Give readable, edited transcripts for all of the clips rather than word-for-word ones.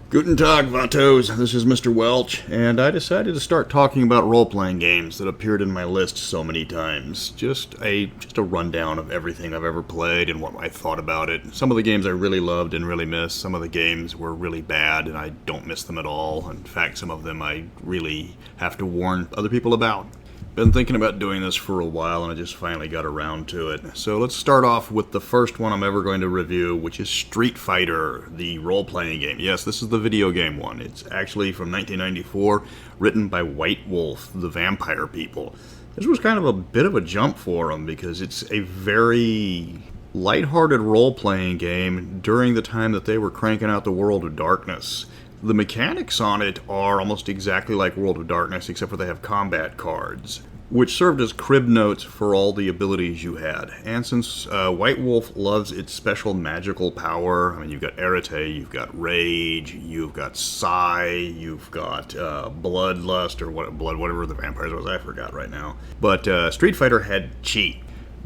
Guten Tag, Vatos. This is Mr. Welch, and I decided to start talking about role-playing games that appeared in my list so many times. Just a rundown of everything I've ever played and what I thought about it. Some of the games I really loved and really missed. Some of the games were really bad, and I don't miss them at all. In fact, some of them I really have to warn other people about. Been thinking about doing this for a while, and I just finally got around to it. So let's start off with the first one I'm ever going to review, which is Street Fighter, the role-playing game. Yes, this is the video game one. It's actually from 1994, written by White Wolf, the vampire people. This was kind of a bit of a jump for them, because it's a very lighthearted role-playing game during the time that they were cranking out the World of Darkness. The mechanics on it are almost exactly like World of Darkness, except for they have combat cards, which served as crib notes for all the abilities you had. And since White Wolf loves its special magical power, I mean, you've got Arete, you've got Rage, you've got Psi, you've got Bloodlust, or whatever the vampires was, I forgot right now. But Street Fighter had Cheat.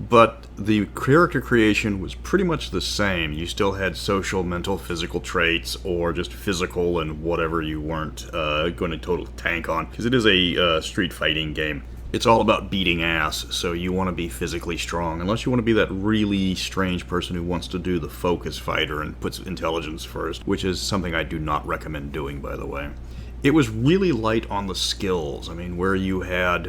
But the character creation was pretty much the same. You still had social, mental, physical traits, or just physical and whatever you weren't going to total tank on, because it is a street fighting game. It's all about beating ass, so you want to be physically strong, unless you want to be that really strange person who wants to do the focus fighter and puts intelligence first, which is something I do not recommend doing, by the way. It was really light on the skills. I mean, where you had,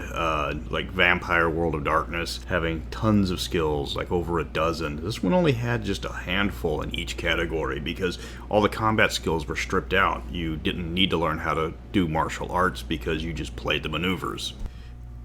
like Vampire World of Darkness, having tons of skills, like over a dozen. This one only had just a handful in each category, because all the combat skills were stripped out. You didn't need to learn how to do martial arts, because you just played the maneuvers.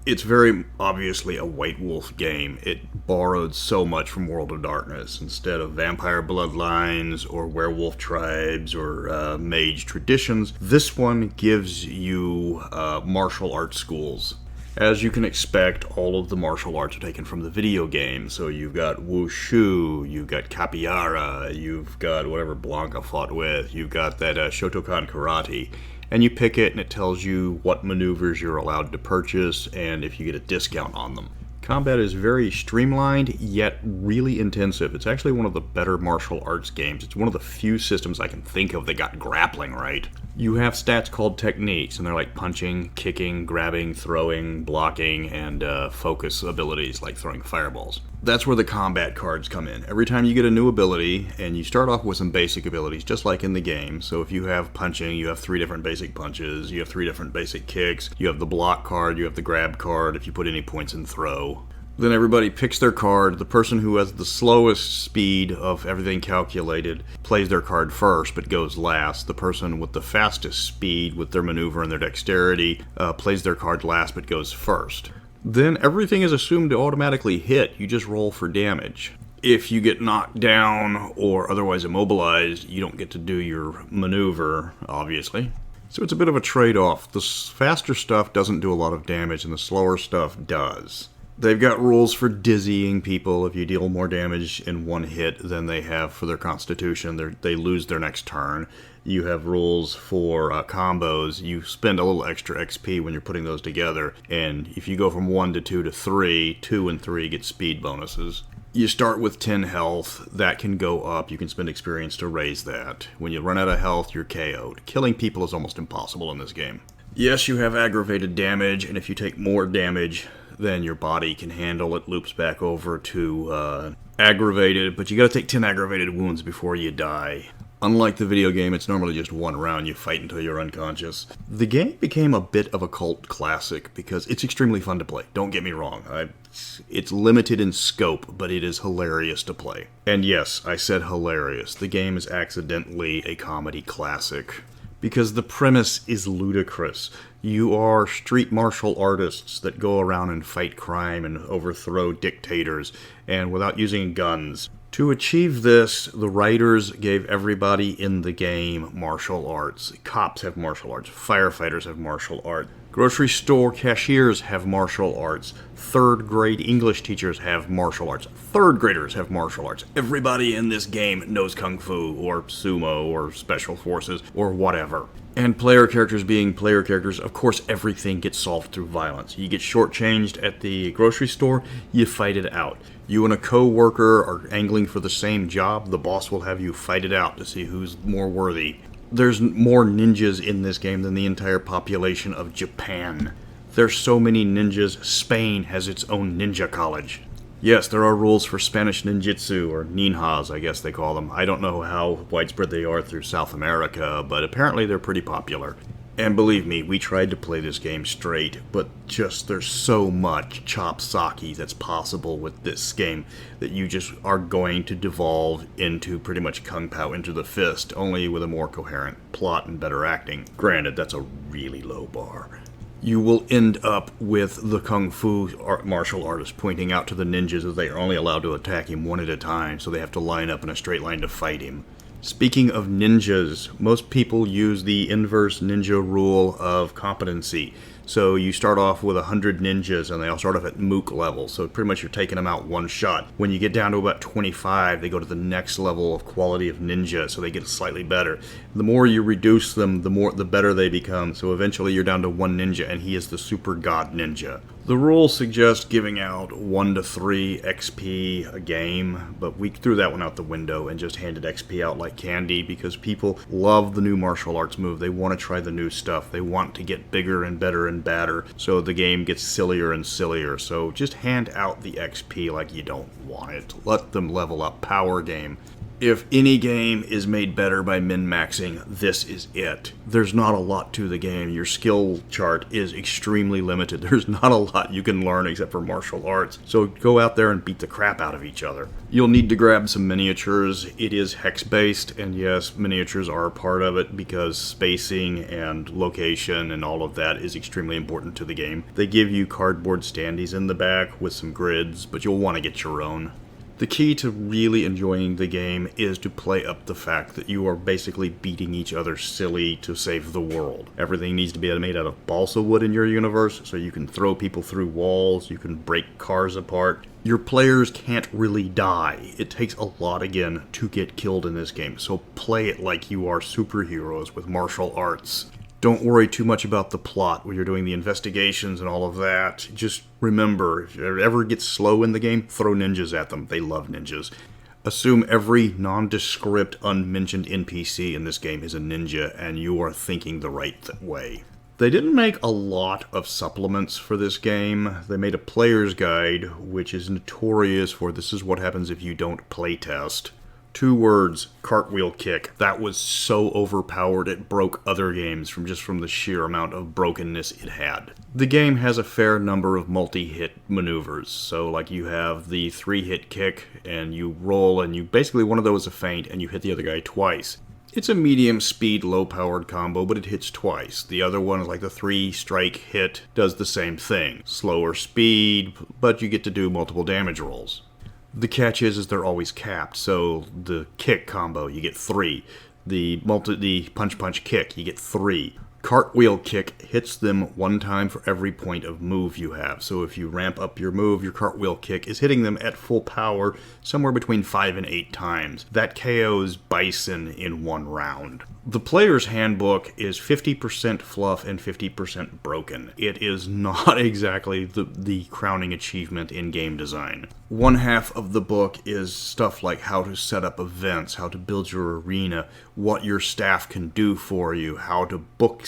It's very obviously a White Wolf game. It borrowed so much from World of Darkness. Instead of vampire bloodlines or werewolf tribes or mage traditions, this one gives you martial arts schools. As you can expect, all of the martial arts are taken from the video game. So you've got Wushu, you've got Capoeira, you've got whatever Blanca fought with, you've got that Shotokan Karate. And you pick it, and it tells you what maneuvers you're allowed to purchase, and if you get a discount on them. Combat is very streamlined, yet really intensive. It's actually one of the better martial arts games. It's one of the few systems I can think of that got grappling right. You have stats called techniques, and they're like punching, kicking, grabbing, throwing, blocking, and focus abilities like throwing fireballs. That's where the combat cards come in. Every time you get a new ability, and you start off with some basic abilities, just like in the game. So if you have punching, you have 3 different basic punches, you have 3 different basic kicks, you have the block card, you have the grab card, if you put any points in throw. Then everybody picks their card. The person who has the slowest speed of everything calculated plays their card first, but goes last. The person with the fastest speed with their maneuver and their dexterity plays their card last, but goes first. Then everything is assumed to automatically hit. You just roll for damage. If you get knocked down or otherwise immobilized, you don't get to do your maneuver, obviously. So it's a bit of a trade-off. The faster stuff doesn't do a lot of damage, and the slower stuff does. They've got rules for dizzying people. If you deal more damage in one hit than they have for their constitution, they lose their next turn. You have rules for combos. You spend a little extra XP when you're putting those together. And if you go from 1 to 2 to 3, 2 and 3 get speed bonuses. You start with 10 health. That can go up. You can spend experience to raise that. When you run out of health, you're KO'd. Killing people is almost impossible in this game. Yes, you have aggravated damage, and if you take more damage then your body can handle it, loops back over to aggravated, but you gotta take 10 aggravated wounds before you die. Unlike the video game, it's normally just one round, you fight until you're unconscious. The game became a bit of a cult classic because it's extremely fun to play, don't get me wrong. It's limited in scope, but it is hilarious to play. And yes, I said hilarious. The game is accidentally a comedy classic, because the premise is ludicrous. You are street martial artists that go around and fight crime and overthrow dictators, and without using guns. To achieve this, the writers gave everybody in the game martial arts. Cops have martial arts, firefighters have martial arts, grocery store cashiers have martial arts, third grade English teachers have martial arts, third graders have martial arts. Everybody in this game knows kung fu, or sumo, or special forces, or whatever. And player characters being player characters, of course everything gets solved through violence. You get shortchanged at the grocery store, you fight it out. You and a co-worker are angling for the same job, the boss will have you fight it out to see who's more worthy. There's more ninjas in this game than the entire population of Japan. There's so many ninjas, Spain has its own ninja college. Yes, there are rules for Spanish ninjutsu, or ninjas, I guess they call them. I don't know how widespread they are through South America, but apparently they're pretty popular. And believe me, we tried to play this game straight, but just there's so much chop sake that's possible with this game that you just are going to devolve into pretty much Kung Pao into the fist, only with a more coherent plot and better acting. Granted, that's a really low bar. You will end up with the Kung Fu martial artist pointing out to the ninjas that they are only allowed to attack him one at a time, so they have to line up in a straight line to fight him. Speaking of ninjas, most people use the inverse ninja rule of competency. So you start off with 100 ninjas, and they all start off at mook level. So pretty much you're taking them out one shot. When you get down to about 25, they go to the next level of quality of ninja, so they get slightly better. The more you reduce them, the better they become. So eventually you're down to one ninja, and he is the super god ninja. The rules suggest giving out 1 to 3 XP a game, but we threw that one out the window and just handed XP out like candy because people love the new martial arts move. They want to try the new stuff. They want to get bigger and better and badder, so the game gets sillier and sillier. So just hand out the XP like you don't want it. Let them level up. Power game. If any game is made better by min-maxing, this is it. There's not a lot to the game. Your skill chart is extremely limited. There's not a lot you can learn except for martial arts. So go out there and beat the crap out of each other. You'll need to grab some miniatures. It is hex-based, and yes, miniatures are a part of it because spacing and location and all of that is extremely important to the game. They give you cardboard standees in the back with some grids, but you'll want to get your own. The key to really enjoying the game is to play up the fact that you are basically beating each other silly to save the world. Everything needs to be made out of balsa wood in your universe, so you can throw people through walls, you can break cars apart. Your players can't really die. It takes a lot, again, to get killed in this game, so play it like you are superheroes with martial arts. Don't worry too much about the plot when you're doing the investigations and all of that. Just remember, if it ever gets slow in the game, throw ninjas at them. They love ninjas. Assume every nondescript, unmentioned NPC in this game is a ninja, and you are thinking the right way. They didn't make a lot of supplements for this game. They made a player's guide, which is notorious for this is what happens if you don't playtest. 2 words, cartwheel kick. That was so overpowered it broke other games from the sheer amount of brokenness it had. The game has a fair number of multi-hit maneuvers. So like you have the 3-hit kick and you roll and you basically one of those is a feint and you hit the other guy twice. It's a medium speed, low powered combo, but it hits twice. The other one is like the 3-strike hit, does the same thing. Slower speed, but you get to do multiple damage rolls. The catch is they're always capped, so the kick combo, you get 3. The punch kick, you get 3. Cartwheel kick hits them 1 time for every point of move you have. So if you ramp up your move, your cartwheel kick is hitting them at full power somewhere between 5 and 8 times. That KOs Bison in 1 round. The player's handbook is 50% fluff and 50% broken. It is not exactly the crowning achievement in game design. 1/2 of the book is stuff like how to set up events, how to build your arena, what your staff can do for you, how to book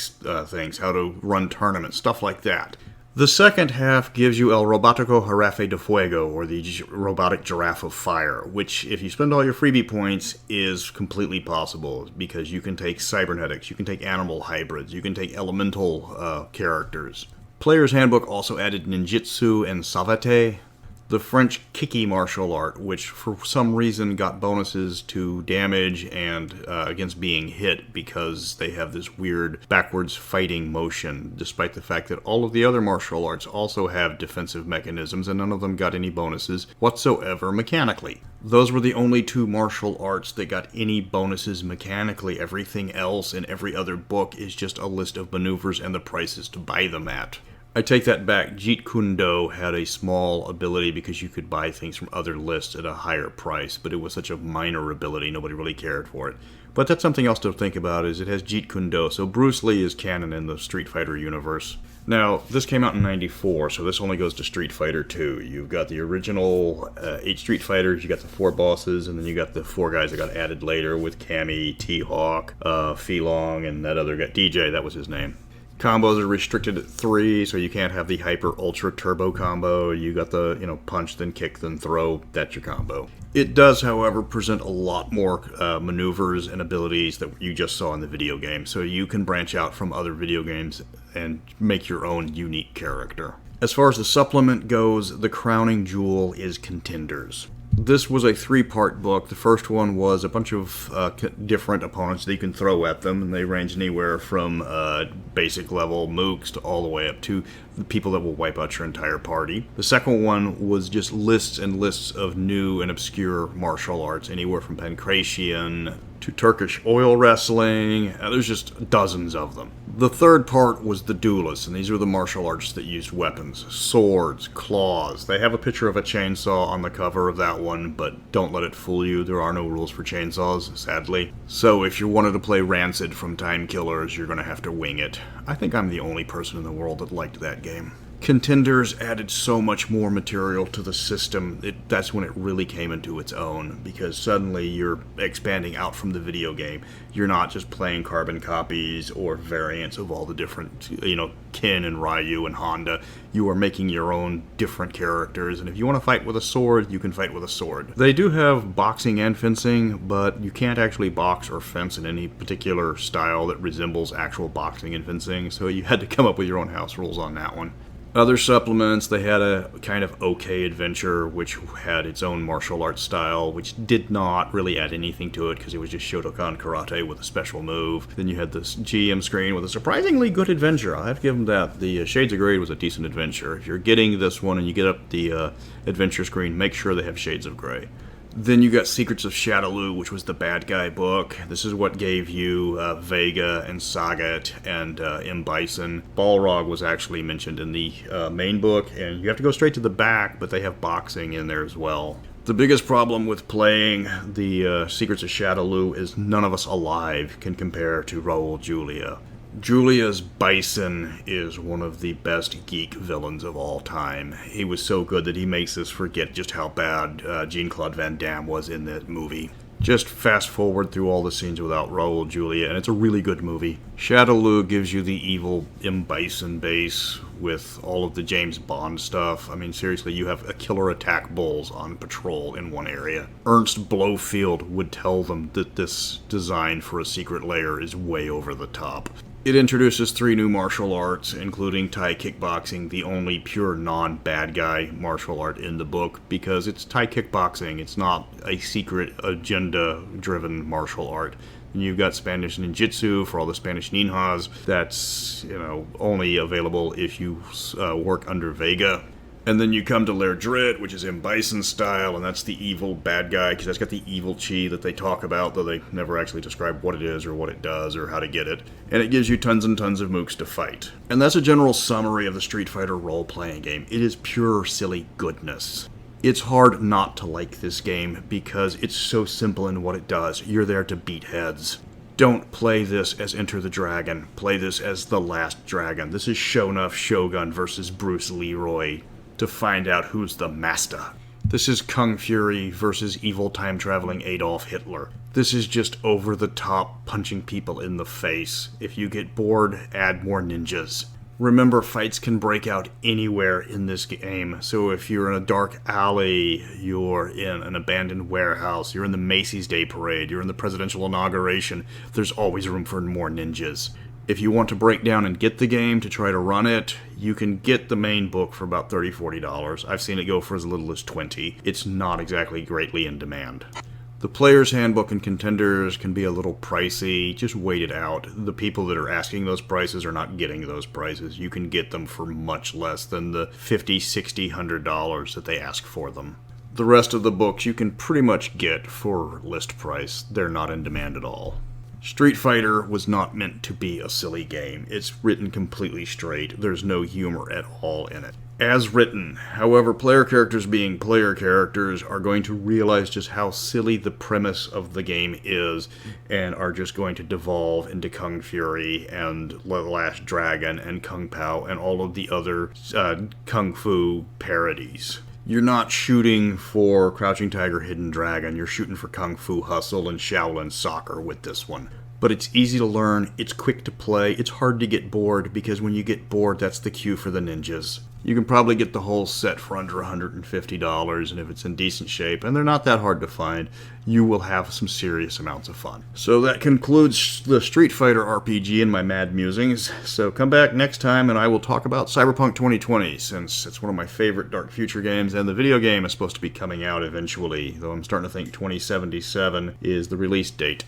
things, how to run tournaments, stuff like that. The second half gives you El Robótico Jirafe de Fuego, or the Robotic Giraffe of Fire, which, if you spend all your freebie points, is completely possible, because you can take cybernetics, you can take animal hybrids, you can take elemental characters. Player's Handbook also added ninjutsu and savate, the French kiki martial art, which for some reason got bonuses to damage and against being hit because they have this weird backwards fighting motion, despite the fact that all of the other martial arts also have defensive mechanisms and none of them got any bonuses whatsoever mechanically. Those were the only 2 martial arts that got any bonuses mechanically. Everything else in every other book is just a list of maneuvers and the prices to buy them at. I take that back. Jeet Kune Do had a small ability because you could buy things from other lists at a higher price, but it was such a minor ability, nobody really cared for it. But that's something else to think about, is it has Jeet Kune Do, so Bruce Lee is canon in the Street Fighter universe. Now, this came out in '94, so this only goes to Street Fighter 2. You've got the original 8 Street Fighters, you got the 4 bosses, and then you got the 4 guys that got added later with Cammy, T-Hawk, Feelong, and that other guy, DJ, that was his name. Combos are restricted at 3, so you can't have the Hyper Ultra Turbo combo. You got the, punch, then kick, then throw. That's your combo. It does, however, present a lot more maneuvers and abilities that you just saw in the video game, so you can branch out from other video games and make your own unique character. As far as the supplement goes, the crowning jewel is Contenders. This was a 3-part book. The first one was a bunch of different opponents that you can throw at them, and they range anywhere from basic level mooks to all the way up to the people that will wipe out your entire party. The second one was just lists and lists of new and obscure martial arts, anywhere from pancration to Turkish oil wrestling. There's just dozens of them. The third part was the duelists, and these are the martial arts that used weapons. Swords, claws. They have a picture of a chainsaw on the cover of that one, but don't let it fool you. There are no rules for chainsaws, sadly. So if you wanted to play Rancid from Time Killers, you're going to have to wing it. I think I'm the only person in the world that liked that game. Contenders added so much more material to the system. That's when it really came into its own, because suddenly you're expanding out from the video game. You're not just playing carbon copies or variants of all the different, Ken and Ryu and Honda. You are making your own different characters, and if you want to fight with a sword, you can fight with a sword. They do have boxing and fencing, but you can't actually box or fence in any particular style that resembles actual boxing and fencing, so you had to come up with your own house rules on that one. Other supplements, they had a kind of okay adventure, which had its own martial arts style, which did not really add anything to it because it was just Shotokan karate with a special move. Then you had this GM screen with a surprisingly good adventure. I have to give them that. The Shades of Grey was a decent adventure. If you're getting this one and you get up the adventure screen, make sure they have Shades of Grey. Then you got Secrets of Shadaloo, which was the bad guy book. This is what gave you Vega and Sagat and M. Bison. Balrog was actually mentioned in the main book, and you have to go straight to the back, but they have boxing in there as well. The biggest problem with playing the Secrets of Shadaloo is none of us alive can compare to Raul Julia. Julia's Bison is one of the best geek villains of all time. He was so good that he makes us forget just how bad Jean-Claude Van Damme was in that movie. Just fast forward through all the scenes without Raul Julia, and it's a really good movie. Shadaloo gives you the evil M. Bison base with all of the James Bond stuff. I mean, seriously, you have a killer attack bulls on patrol in one area. Ernst Blofeld would tell them that this design for a secret lair is way over the top. It introduces 3 new martial arts, including Thai kickboxing, the only pure non-bad guy martial art in the book, because it's Thai kickboxing. It's not a secret agenda-driven martial art. And you've got Spanish Ninjutsu for all the Spanish ninjas. That's, only available if you work under Vega. And then you come to Lair Drit, which is in Bison style, and that's the evil bad guy, because that's got the evil chi that they talk about, though they never actually describe what it is or what it does or how to get it. And it gives you tons and tons of mooks to fight. And that's a general summary of the Street Fighter role-playing game. It is pure silly goodness. It's hard not to like this game because it's so simple in what it does. You're there to beat heads. Don't play this as Enter the Dragon. Play this as The Last Dragon. This is Shonuff Shogun versus Bruce Leroy to find out who's the master. This is Kung Fury versus evil time-traveling Adolf Hitler. This is just over-the-top punching people in the face. If you get bored, add more ninjas. Remember, fights can break out anywhere in this game, so if you're in a dark alley, you're in an abandoned warehouse, you're in the Macy's Day Parade, you're in the presidential inauguration, there's always room for more ninjas. If you want to break down and get the game to try to run it, you can get the main book for about $30, $40. I've seen it go for as little as $20. It's not exactly greatly in demand. The Player's Handbook and Contenders can be a little pricey. Just wait it out. The people that are asking those prices are not getting those prices. You can get them for much less than the $50, $60, $100 that they ask for them. The rest of the books you can pretty much get for list price. They're not in demand at all. Street Fighter was not meant to be a silly game. It's written completely straight. There's no humor at all in it. as written. However, player characters being player characters are going to realize just how silly the premise of the game is and are just going to devolve into Kung Fury and The Last Dragon and Kung Pao and all of the other Kung Fu parodies. You're not shooting for Crouching Tiger, Hidden Dragon. You're shooting for Kung Fu Hustle and Shaolin Soccer with this one. But it's easy to learn, it's quick to play, it's hard to get bored, because when you get bored, that's the cue for the ninjas. You can probably get the whole set for under $150, and if it's in decent shape, and they're not that hard to find, you will have some serious amounts of fun. So that concludes the Street Fighter RPG and my mad musings. So come back next time and I will talk about Cyberpunk 2020, since it's one of my favorite Dark Future games, and the video game is supposed to be coming out eventually, though I'm starting to think 2077 is the release date.